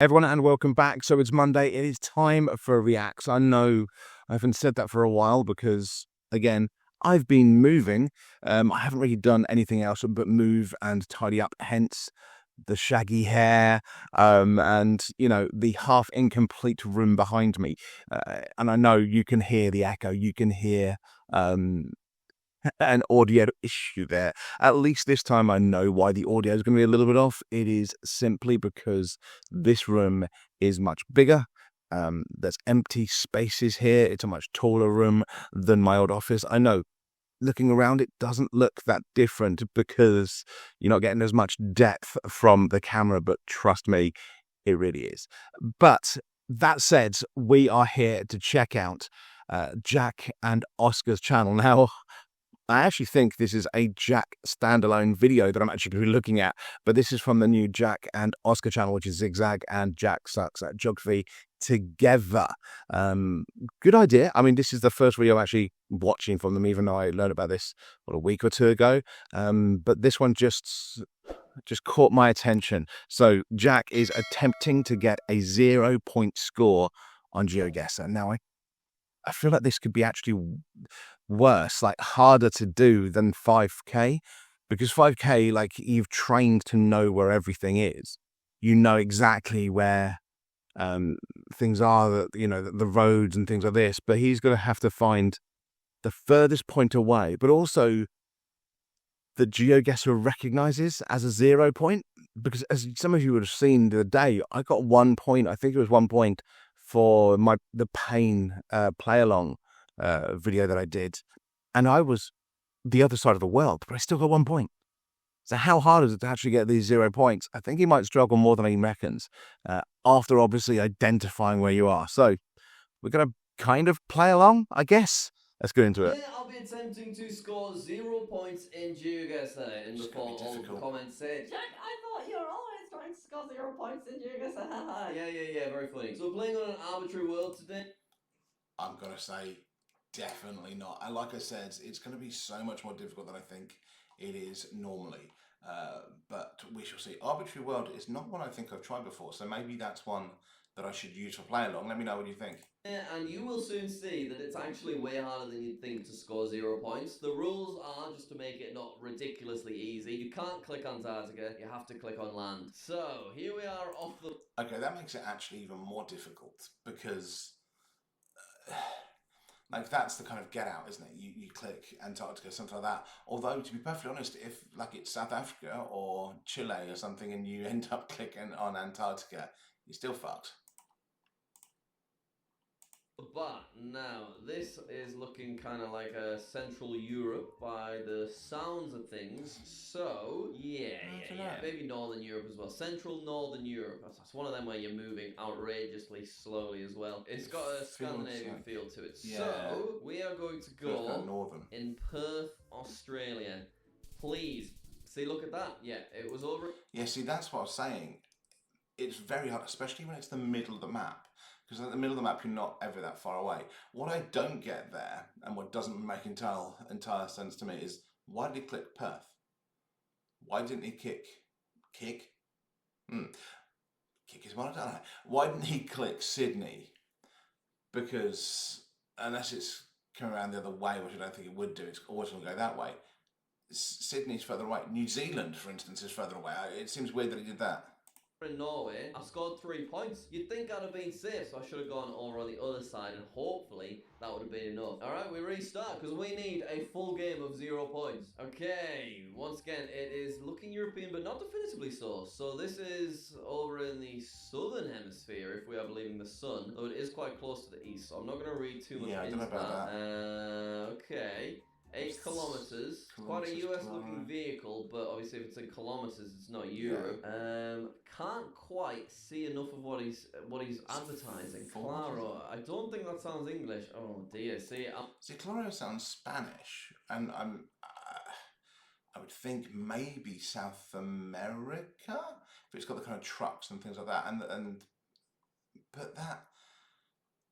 Everyone, and welcome back. So it's Monday. It is time for Reacts. I know I haven't said that for a while because, again, I've been moving. I haven't really done anything else but move and tidy up, hence the shaggy hair, and, the half incomplete room behind me. And I know you can hear the echo. You can hear an audio issue there. At least this time I know why the audio is going to be a little bit off. It is simply because this room is much bigger. There's empty spaces here. It's a much taller room than my old office. I know looking around, it doesn't look that different because you're not getting as much depth from the camera, but trust me, it really is. But that said, we are here to check out Jack and Oscar's channel. Now, I actually think this is a Jack standalone video that I'm actually going to be looking at, but this is from the new Jack and Oscar channel, which is Zigzag and Jack Sucks at Geography together. Good idea. I mean, this is the first video I'm actually watching from them, even though I learned about this a week or two ago. But this one just caught my attention. So Jack is attempting to get a 0-point score on Geoguessr. Now, I feel like this could be actually worse, like harder to do than 5K, because 5K, like, you've trained to know where everything is. You know exactly where things are, the roads and things like this, but he's going to have to find the furthest point away, but also the Geoguessr recognizes as a 0 point, because as some of you would have seen the other day, I got 1 point. I think it was 1 point for the pain play along video that I did, and I was the other side of the world, but I still got 1 point. So how hard is it to actually get these 0 points? I think he might struggle more than he reckons, after obviously identifying where you are. So we're going to kind of play along, I guess. Let's get into it. Yeah, I'll be attempting to score 0 points in Geoguessr, and before all of the comments say, Jack, I thought you were always trying to score 0 points in Geoguessr. yeah, very funny. So we're playing on an arbitrary world today. I'm going to say definitely not. And like I said, it's going to be so much more difficult than I think it is normally. But we shall see. Arbitrary World is not one I think I've tried before, so maybe that's one that I should use for play along. Let me know what you think. Yeah, and you will soon see that it's actually way harder than you'd think to score 0 points. The rules are, just to make it not ridiculously easy, you can't click Antarctica, you have to click on land. So, here we are off the... Okay, that makes it actually even more difficult because... like, that's the kind of get out, isn't it? You click Antarctica, something like that. Although, to be perfectly honest, if like it's South Africa or Chile or something and you end up clicking on Antarctica, you're still fucked. But now, this is looking kind of like a Central Europe by the sounds of things. So, yeah, maybe Northern Europe as well. Central Northern Europe. That's one of them where you're moving outrageously slowly as well. It's got a Scandinavian feel to it. Yeah. So, we are going to go in Perth, Australia. Please. See, look at that. Yeah, it was over. Yeah, see, that's what I was saying. It's very hard, especially when it's the middle of the map. Because at the middle of the map, you're not ever that far away. What I don't get there, and what doesn't make entire sense to me, is why did he click Perth? Why didn't he kick? Kick is one I don't know. Why didn't he click Sydney? Because unless it's coming around the other way, which I don't think it would do, it's always going to go that way. Sydney's further away. New Zealand, for instance, is further away. It seems weird that he did that. In Norway, I scored 3 points. You'd think I'd have been safe, so I should have gone over on the other side, and hopefully that would have been enough. Alright, we restart, because we need a full game of 0 points. Okay, once again, it is looking European, but not definitively so. So this is over in the southern hemisphere, if we are believing the sun, though it is quite close to the east, so I'm not going to read too much into that. Okay. 8 kilometers. Quite a US looking vehicle, but obviously if it's in kilometers, it's not Europe. Can't quite see enough of what he's advertising. Claro. I don't think that sounds English. Oh dear. See, Claro sounds Spanish, and I would think maybe South America, if it's got the kind of trucks and things like that, but that,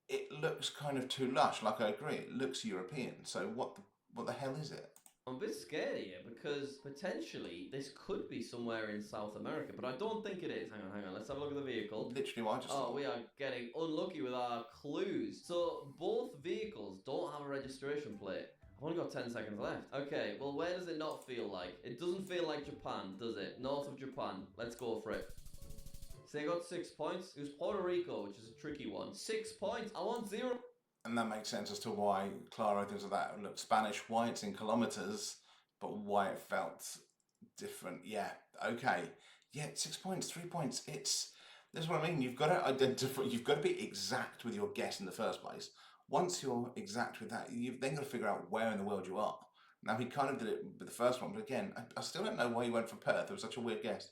it looks kind of too lush. Like, I agree, it looks European. So what the hell is it? I'm a bit scared here because potentially this could be somewhere in South America, but I don't think it is. Hang on. Let's have a look at the vehicle. Literally what I just thought. We are getting unlucky with our clues. So both vehicles don't have a registration plate. I've only got 10 seconds left. Okay, well, where does it not feel like? It doesn't feel like Japan, does it? North of Japan. Let's go for it. So I got 6 points. It was Puerto Rico, which is a tricky one. 6 points. I want 0. And that makes sense as to why Claro things like that look Spanish, why it's in kilometers, but why it felt different. Yeah, okay. Yeah, 6 points, 3 points. That's what I mean. You've got to identify, you've got to be exact with your guess in the first place. Once you're exact with that, you've then got to figure out where in the world you are. Now, he kind of did it with the first one, but again, I still don't know why he went for Perth. It was such a weird guess.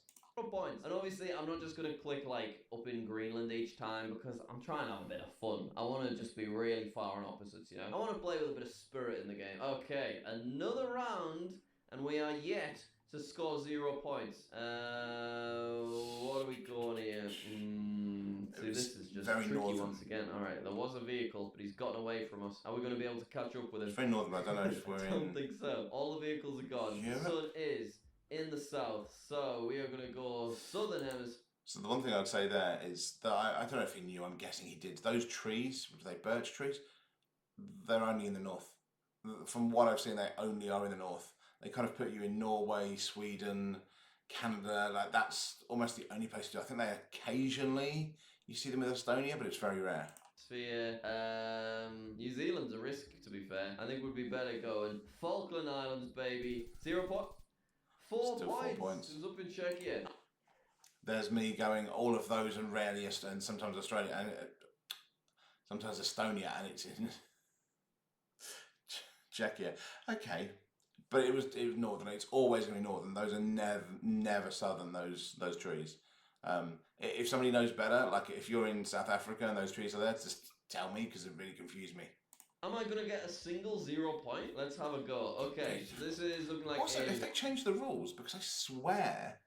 Points. And obviously, I'm not just going to click like up in Greenland each time because I'm trying to have a bit of fun. I want to just be really far on opposites, you know? I want to play with a bit of spirit in the game. Okay, another round, and we are yet to score 0 points. What are we going here? See, this is just very tricky northern. Once again. All right, there was a vehicle, but he's gotten away from us. Are we going to be able to catch up with him? It's very northern, but I don't know if we're I don't think so. All the vehicles are gone. Europe? The sun is in the south, so we are going to go southern hemisphere. So the one thing I'd say there is that I don't know if he knew, I'm guessing he did. Those trees, were they birch trees? They're only in the north. From what I've seen, they only are in the north. They kind of put you in Norway, Sweden, Canada, like that's almost the only place to do. I think they occasionally, you see them with Estonia, but it's very rare. New Zealand's a risk, to be fair. I think we'd be better going Falkland Islands, baby. 0 point. 4 Still points. 4 points. It was up in Czechia. There's me going all of those and rarely and sometimes Australia and sometimes Estonia, and it's in Czechia. Okay, but it was northern. It's always going to be northern. Those are never southern. Those trees. If somebody knows better, like if you're in South Africa and those trees are there, just tell me because it really confused me. Am I going to get a single 0 point? Let's have a go. Okay, so this is looking like Also, if they change the rules, because I swear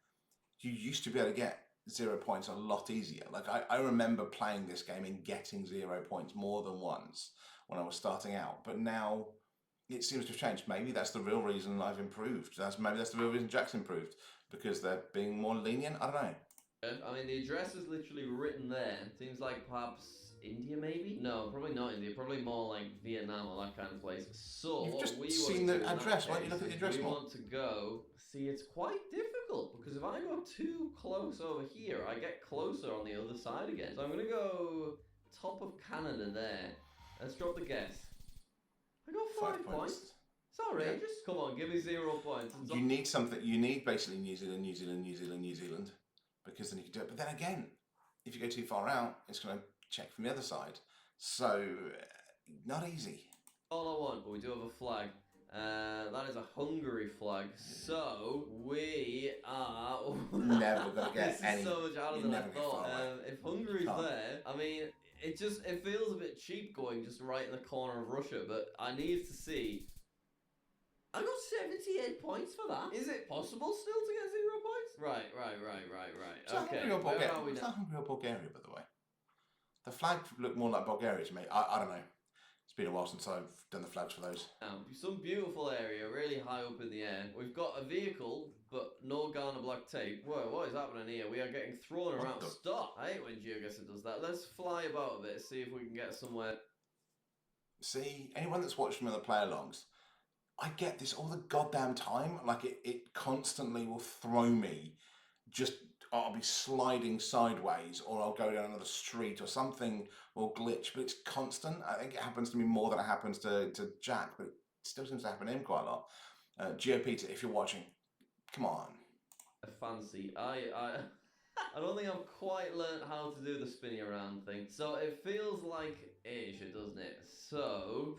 you used to be able to get 0 points a lot easier. Like I remember playing this game and getting 0 points more than once when I was starting out, but now it seems to have changed. Maybe that's the real reason I've improved. Maybe that's the real reason Jack's improved, because they're being more lenient. I don't know. I mean, the address is literally written there. Seems like perhaps India, maybe? No, probably not India. Probably more like Vietnam or that kind of place. So You've just we seen the address. Why don't you look at the address more? We want to go. See, it's quite difficult because if I go too close over here, I get closer on the other side again. So I'm gonna go top of Canada there. Let's drop the guess. I got 5 points. It's outrageous. Yeah. Come on, give me 0 points. You need something. You need basically New Zealand, because then you can do it. But then again, if you go too far out, it's going to check from the other side. So, not easy. All I want, but we do have a flag. That is a Hungary flag. So, we are... Never going to get any... This is so much harder than I thought. If Hungary's there, I mean, it feels a bit cheap going just right in the corner of Russia, but I need to see... I got 78 points for that. Is it possible still to get 0 points? Right. Okay, where are we now? It's not Hungary or Bulgaria, by the way. The flag looked more like Bulgaria to me. I don't know. It's been a while since I've done the flags for those. Some beautiful area, really high up in the air. We've got a vehicle, but no Ghana black tape. Whoa, what is happening here? We are getting thrown around. Stop! I hate when Geoguessr does that. Let's fly about a bit, see if we can get somewhere. See, anyone that's watched me on the play-alongs, I get this all the goddamn time. Like it constantly will throw me. Just I'll be sliding sideways, or I'll go down another street, or something will glitch. But it's constant. I think it happens to me more than it happens to Jack, but it still seems to happen to him quite a lot. GeoPeter, if you're watching, come on. Fancy. I don't think I've quite learned how to do the spinny around thing. So it feels like Asia, doesn't it? So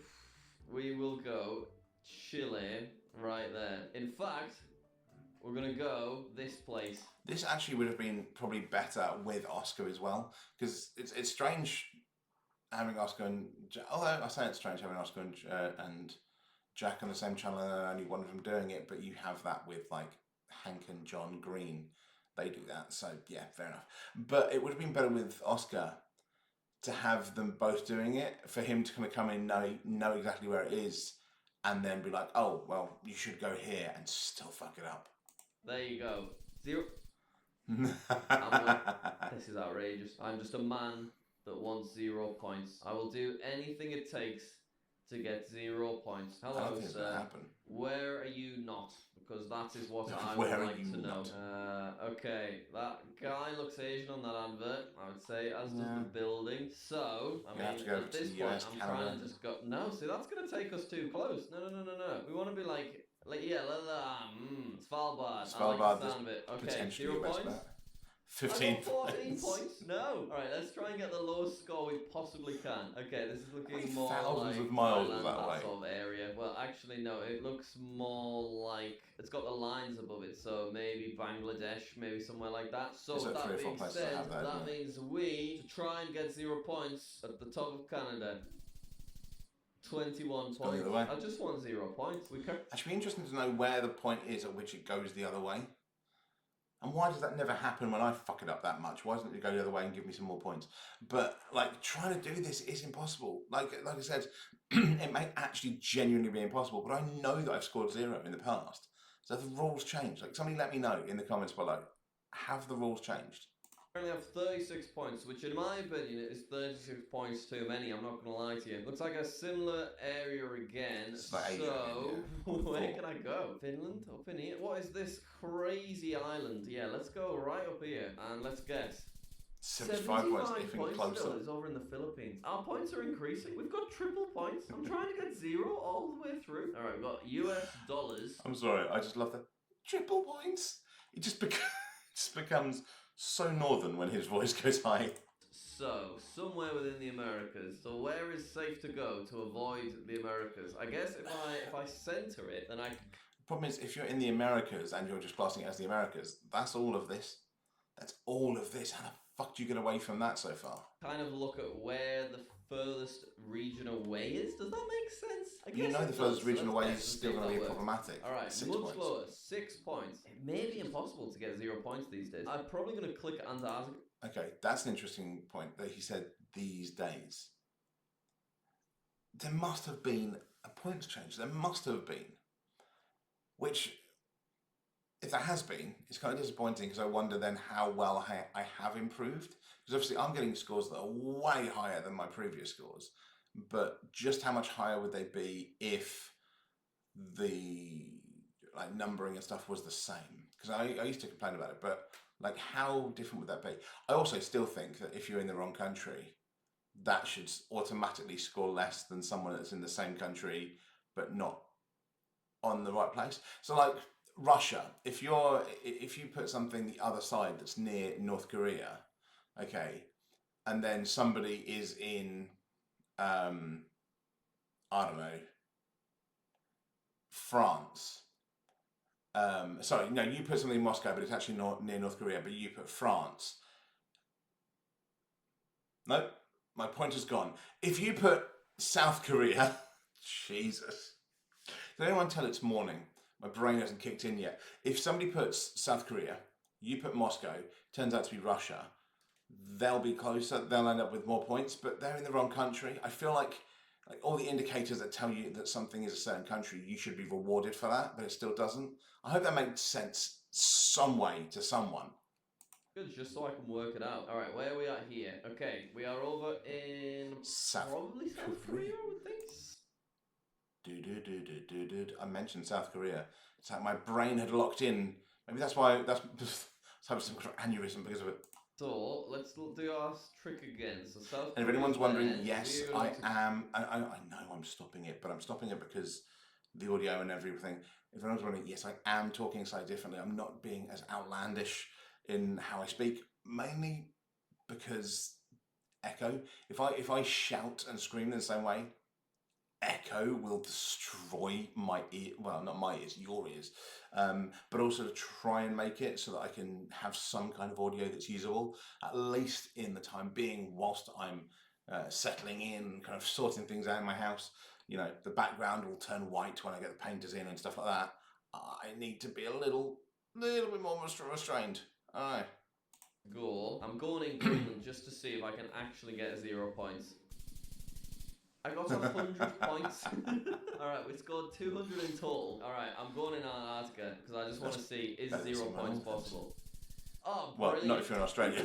we will go Chile right there. In fact, we're gonna go this place. This actually would have been probably better with Oscar as well, because it's strange having Oscar and although I say it's strange having Oscar and Jack on the same channel and only one of them doing it, but you have that with like Hank and John Green. They do that, so yeah, fair enough. But it would have been better with Oscar to have them both doing it, for him to kind of come in, know exactly where it is, and then be like, oh, well, you should go here and still fuck it up. There you go. 0. This is outrageous. I'm just a man that wants 0 points. I will do anything it takes to get 0 points. I don't Hello, think it's going to sir. happen. Where are you not? Because that is what I Where would are like you to know. not? Okay, that guy looks Asian on that advert, I would say, as does Yeah. the building. So, I You have mean, to go at to this the point, US, I'm Canada. trying to just go. No, see, that's going to take us too close. No. We want to be like yeah, Svalbard. I like Svalbard the is sound of it. Okay, potentially 0 your best points. bet. I 15 got 14 points. points. No. All right, let's try and get the lowest score we possibly can. Okay, this is How many looking more thousands like of miles is Thailand, that that away? sort of area. Well, actually, no. It looks more like it's got the lines above it, so maybe Bangladesh, maybe somewhere like that. So It's with like 3 that or 4 being places said, that have that, that isn't it? means we to try and get 0 points at the top of Canada. 21 It's gone the points. other way. I just want 0 points. We can. Actually, be interesting to know where the point is at which it goes the other way. And why does that never happen when I fuck it up that much? Why doesn't it go the other way and give me some more points? But like trying to do this is impossible. Like I said, it may actually genuinely be impossible, but I know that I've scored 0 in the past. So the rules change. Like somebody let me know in the comments below. Have the rules changed? I only have 36 points, which in my opinion is 36 points too many, I'm not going to lie to you. Looks like a similar area again, It's like Asia so again, yeah. where can I go? Finland? Up in here? What is this crazy island? Yeah, let's go right up here and let's guess. 75 points, if points closer. still is over in the Philippines. Our points are increasing. We've got triple points. I'm trying to get 0 all the way through. Alright, we've got US dollars. I'm sorry, I just love the triple points. It just becomes so northern when his voice goes high. So, somewhere within the Americas. So where is safe to go to avoid the Americas? I guess if I center it, then I can... Problem is, if you're in the Americas and you're just classing it as the Americas, that's all of this. That's all of this. How the fuck do you get away from that so far? kind of look at where the furthest region away is. Does that make sense? I You guess know it the furthest does, region so away let's is guess and still see if going to that be works. problematic. Alright, 6 much points. lower. 6 points. It may be impossible to get 0 points these days. I'm probably going to click Antarctica. Okay, that's an interesting point that he said these days. There must have been a points change. There must have been. Which, if there has been, it's kind of disappointing because I wonder then how well I have improved. Because obviously I'm getting scores that are way higher than my previous scores. But just how much higher would they be if the like numbering and stuff was the same? Because I used to complain about it, but like how different would that be? I also still think that if you're in the wrong country, that should automatically score less than someone that's in the same country but not on the right place. So like Russia, if you put something the other side that's near North Korea, okay, and then somebody is in I don't know, France. Sorry, no, you put something in Moscow, but it's actually not near North Korea, but you put France. Nope, my point is gone. If you put South Korea, Jesus. Did anyone tell it's morning? My brain hasn't kicked in yet. If somebody puts South Korea, you put Moscow, turns out to be Russia, they'll be closer, they'll end up with more points, but they're in the wrong country. I feel like all the indicators that tell you that something is a certain country, you should be rewarded for that, but it still doesn't. I hope that makes sense some way to someone. Good, just so I can work it out. Alright, where are we at here? Okay, we are over in probably South Korea, I would think. I mentioned South Korea. It's like my brain had locked in. Maybe that's why that's having some kind of aneurysm because of it. So let's do our trick again. So South And if Korea anyone's wondering, there, yes, we're I going to- am. I know I'm stopping it, but I'm stopping it because the audio and everything. If anyone's wondering, yes, I am talking slightly differently. I'm not being as outlandish in how I speak, mainly because echo. If I shout and scream in the same way, echo will destroy my ear. Well, not my ears, your ears. But also to try and make it so that I can have some kind of audio that's usable, at least in the time being, whilst I'm settling in, kind of sorting things out in my house. You know, the background will turn white when I get the painters in and stuff like that. I need to be a little bit more restrained. All right. go. I'm going in Greenland just to see if I can actually get 0 points. I got 100 points. Alright, we scored 200 in total. Alright, I'm going in Antarctica because I just want to see, is that 0 seem points unfair. possible? Oh, Well, brilliant. not if you're in Australia.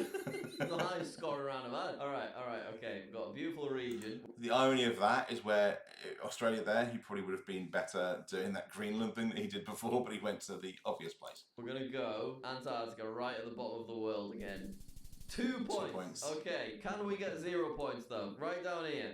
The highest score around about. Alright, okay. We've got a beautiful region. The irony of that is where Australia there, he probably would have been better doing that Greenland thing that he did before, but he went to the obvious place. We're going to go Antarctica right at the bottom of the world again. 2 points. Okay, can we get 0 points though? Right down here.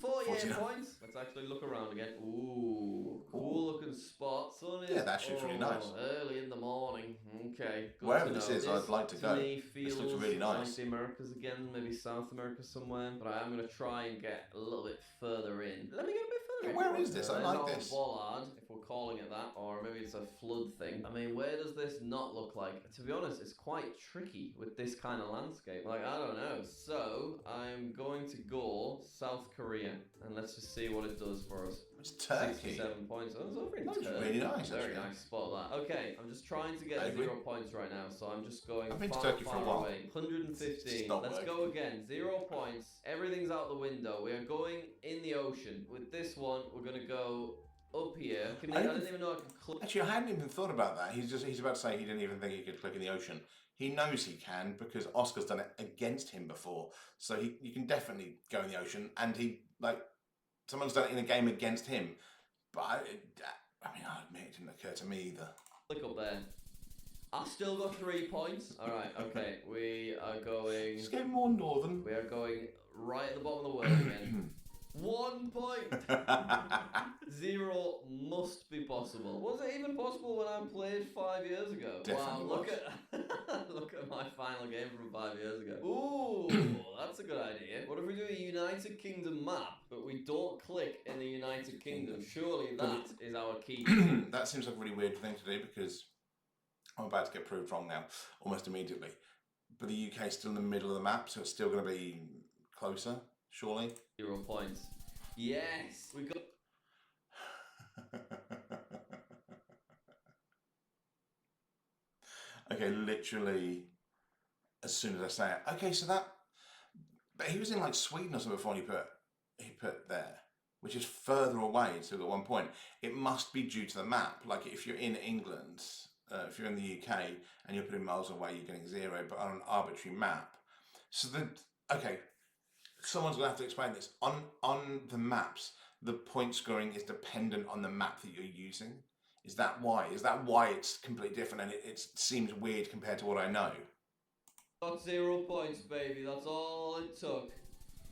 48 49. points. Let's actually look around again. Ooh, cool looking spot. Sun is Yeah, that shit's really nice. early in the morning. Okay, good Wherever to this know. is, I'd like to go. Me This feels looks really nice. like the Americas again, maybe South America somewhere. But I am going to try and get a little bit further in. Let me get a bit further in. Where is this? I There's like our this. bollard, if we're calling it that, or maybe it's a flood thing. I mean, where does this not look like? To be honest, it's quite tricky with this kind of landscape. Like, I don't know. So, I'm going to go South Korea, and let's just see what it does for us. It's Turkey. 67 points. Oh, it's over in That's Turkey. really nice, Very actually. nice spot that. Okay, I'm just trying to get 0 points right now, so I'm just going I've been to far, Turkey for a far while. away. 115. Stop Let's working. go again. 0 points. Everything's out the window. We are going in the ocean. With this one, we're going to go up here. I didn't even know I could click. Actually, I hadn't even thought about that. He's about to say he didn't even think he could click in the ocean. He knows he can because Oscar's done it against him before. So you can definitely go in the ocean, and someone's done it in a game against him. But I admit it didn't occur to me either. Click up there. I've still got 3 points. Alright, okay. We are going. Just go more northern. We are going right at the bottom of the world again. 1 point! 0 must be possible. Was it even possible when I played 5 years ago? Definitely wow, was. look at my final game from 5 years ago. Ooh, that's a good idea. What if we do a United Kingdom map, but we don't click in the United Kingdom? Surely that is our key. That seems like a really weird thing to do because I'm about to get proved wrong now, almost immediately. But the UK is still in the middle of the map, so it's still going to be closer, surely. 0 points. Yes, we got. Okay, literally, as soon as I say it. Okay, so but he was in like Sweden or something before, and he put there, which is further away. So at 1 point, it must be due to the map. Like if you're in England, if you're in the UK and you're putting miles away, you're getting 0. But on an arbitrary map, so someone's gonna have to explain this. On the maps, the point scoring is dependent on the map that you're using. Is that why? Is that why it's completely different and it seems weird compared to what I know? Got 0 points, baby. That's all it took.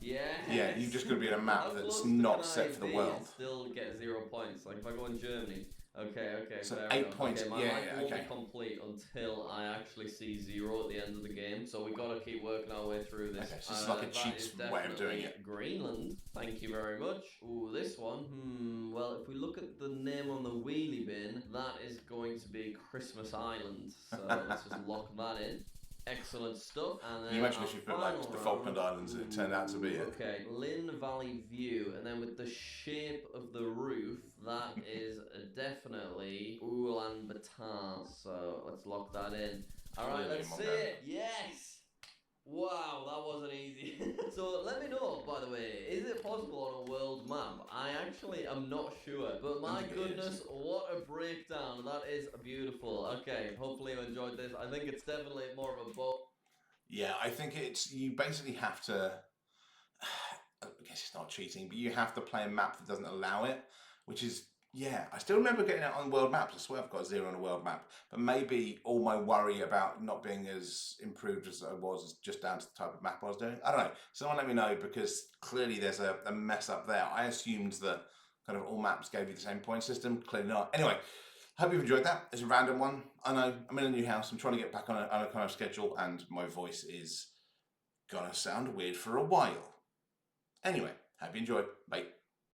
Yeah. Yeah, you've just got to be in a map that's not set for the world. Still get 0 points. Like if I go in Germany. Okay. So fair 8 enough. points. Okay, my Yeah, life won't okay. be complete until I actually see 0 at the end of the game. So we gotta keep working our way through this. Okay, so this is like a cheat way of doing it. Greenland. Thank you very much. Ooh, this one. Well, if we look at the name on the wheelie bin, that is going to be Christmas Island. So let's just lock that in. Excellent stuff. And then Can you imagine if you put like the Falkland Islands and it turned out to be it? Okay, Lynn Valley View, and then with the shape of the roof, that is definitely Ulaanbaatar. So let's lock that in. All right, let's see it. Yes. Wow, that wasn't easy. So let me know, by the way, is it possible on a world map? I actually am not sure, but my goodness, what a breakdown. That is beautiful. Okay, hopefully you enjoyed this. I think it's definitely more of a boat. Yeah, I think you basically have to, I guess it's not cheating, but you have to play a map that doesn't allow it, which is, yeah, I still remember getting it on world maps. I swear I've got 0 on a world map. But maybe all my worry about not being as improved as I was is just down to the type of map I was doing. I don't know. Someone let me know because clearly there's a mess up there. I assumed that kind of all maps gave you the same point system. Clearly not. Anyway, hope you've enjoyed that. It's a random one. I know I'm in a new house. I'm trying to get back on a kind of schedule and my voice is going to sound weird for a while. Anyway, hope you enjoyed. Bye.